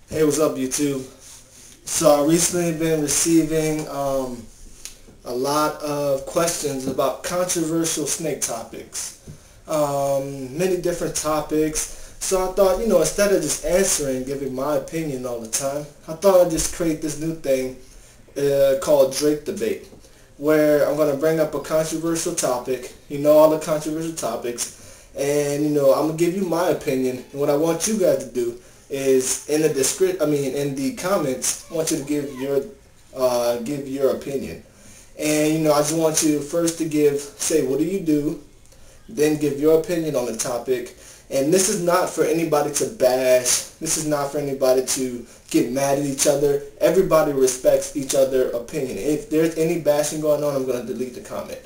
Hey, what's up, YouTube? So I recently been receiving a lot of questions about controversial snake topics. Many different topics. So I thought, instead of just answering, giving my opinion all the time, I thought I'd just create this new thing called Drake Debate, where I'm going to bring up a controversial topic, all the controversial topics, and, I'm going to give you my opinion. And what I want you guys to do is in the comments, I want you to give your opinion. And I just want you first to say what do you do, then give your opinion on the topic. And this is not for anybody to bash. This is not for anybody to get mad at each other. Everybody respects each other's opinion. If there's any bashing going on, I'm going to delete the comment.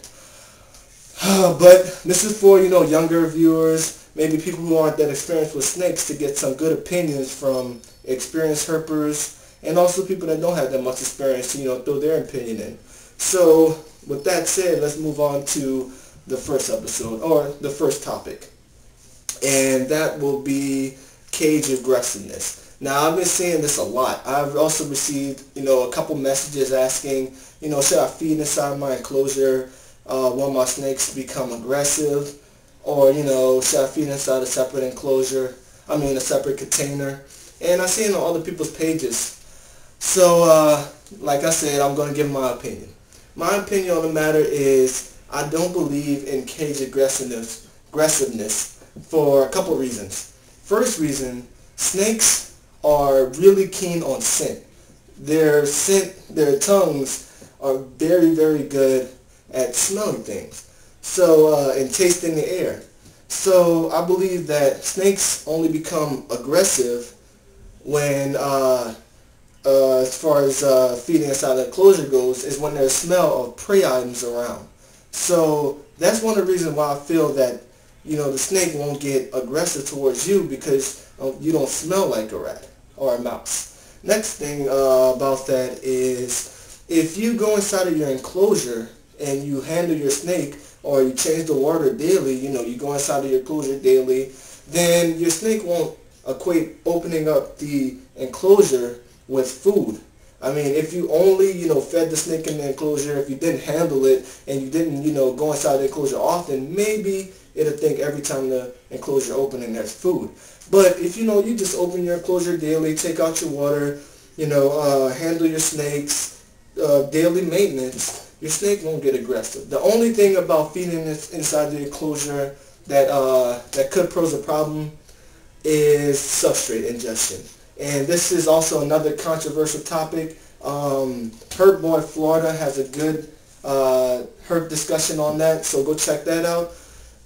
But this is for, younger viewers, maybe people who aren't that experienced with snakes, to get some good opinions from experienced herpers, and also people that don't have that much experience to, throw their opinion in. So with that said, let's move on to the first episode, or the first topic. And that will be cage aggressiveness. Now, I've been seeing this a lot. I've also received, a couple messages asking, should I feed inside my enclosure when my snakes become aggressive? Or, should I feed inside a separate enclosure, a separate container? And I've seen it on other people's pages. So, like I said, I'm going to give my opinion. My opinion on the matter is I don't believe in cage aggressiveness for a couple reasons. First reason, snakes are really keen on scent. Their tongues are very, very good at smelling things. So, and tasting the air. So I believe that snakes only become aggressive when, as far as feeding inside the enclosure goes, is when there's smell of prey items around. So that's one of the reasons why I feel that, the snake won't get aggressive towards you, because you don't smell like a rat or a mouse. Next thing about that is, if you go inside of your enclosure and you handle your snake, or you change the water daily, you go inside of your enclosure daily, then your snake won't equate opening up the enclosure with food. If you only, fed the snake in the enclosure, if you didn't handle it, and you didn't, go inside the enclosure often, maybe it'll think every time the enclosure opening there's food. But if, you just open your enclosure daily, take out your water, handle your snakes, daily maintenance, your snake won't get aggressive. The only thing about feeding this inside the enclosure that could pose a problem is substrate ingestion. And this is also another controversial topic. Herp Boy Florida has a good herp discussion on that, so go check that out.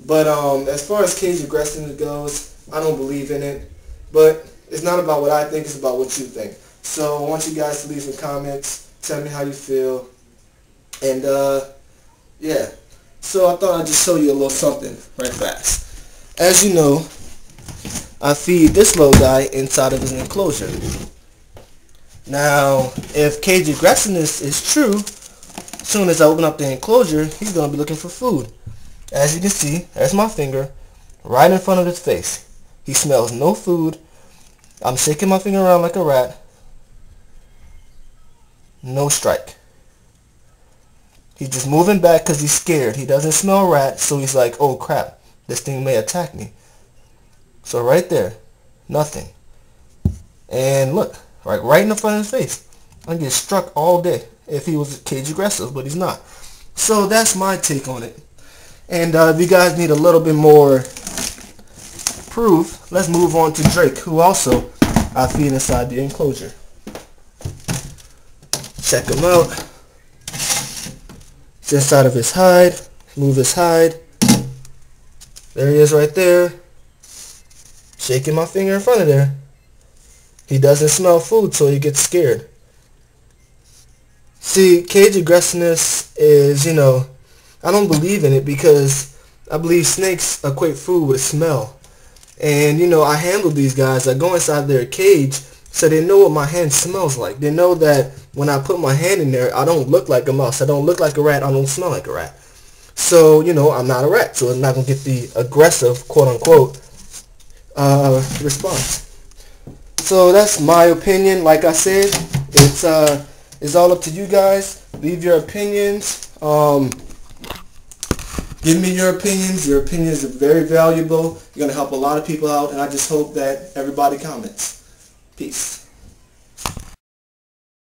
But as far as cage aggressiveness goes, I don't believe in it. But it's not about what I think, it's about what you think. So I want you guys to leave some comments, tell me how you feel. And, yeah. So I thought I'd just show you a little something right fast. As you know, I feed this little guy inside of his enclosure. Now, if cage aggressiveness is true, as soon as I open up the enclosure, he's going to be looking for food. As you can see, there's my finger right in front of his face. He smells no food. I'm shaking my finger around like a rat. No strike. He's just moving back because he's scared. He doesn't smell rat, so he's like, oh crap, this thing may attack me. So right there, nothing. And look, right in the front of his face. I get struck all day if he was cage aggressive, but he's not. So that's my take on it. And if you guys need a little bit more proof, let's move on to Drake, who also I feed inside the enclosure. Check him out. It's inside of his hide. Move his hide. There he is right there. Shaking my finger in front of there. He doesn't smell food, so he gets scared. See, cage aggressiveness is, I don't believe in it, because I believe snakes equate food with smell. And, I handle these guys. I go inside their cage, so they know what my hand smells like. They know that when I put my hand in there, I don't look like a mouse. I don't look like a rat. I don't smell like a rat. So, I'm not a rat, so I'm not going to get the aggressive, quote-unquote, response. So that's my opinion. Like I said, it's all up to you guys. Leave your opinions. Give me your opinions. Your opinions are very valuable. You're going to help a lot of people out, and I just hope that everybody comments. Peace.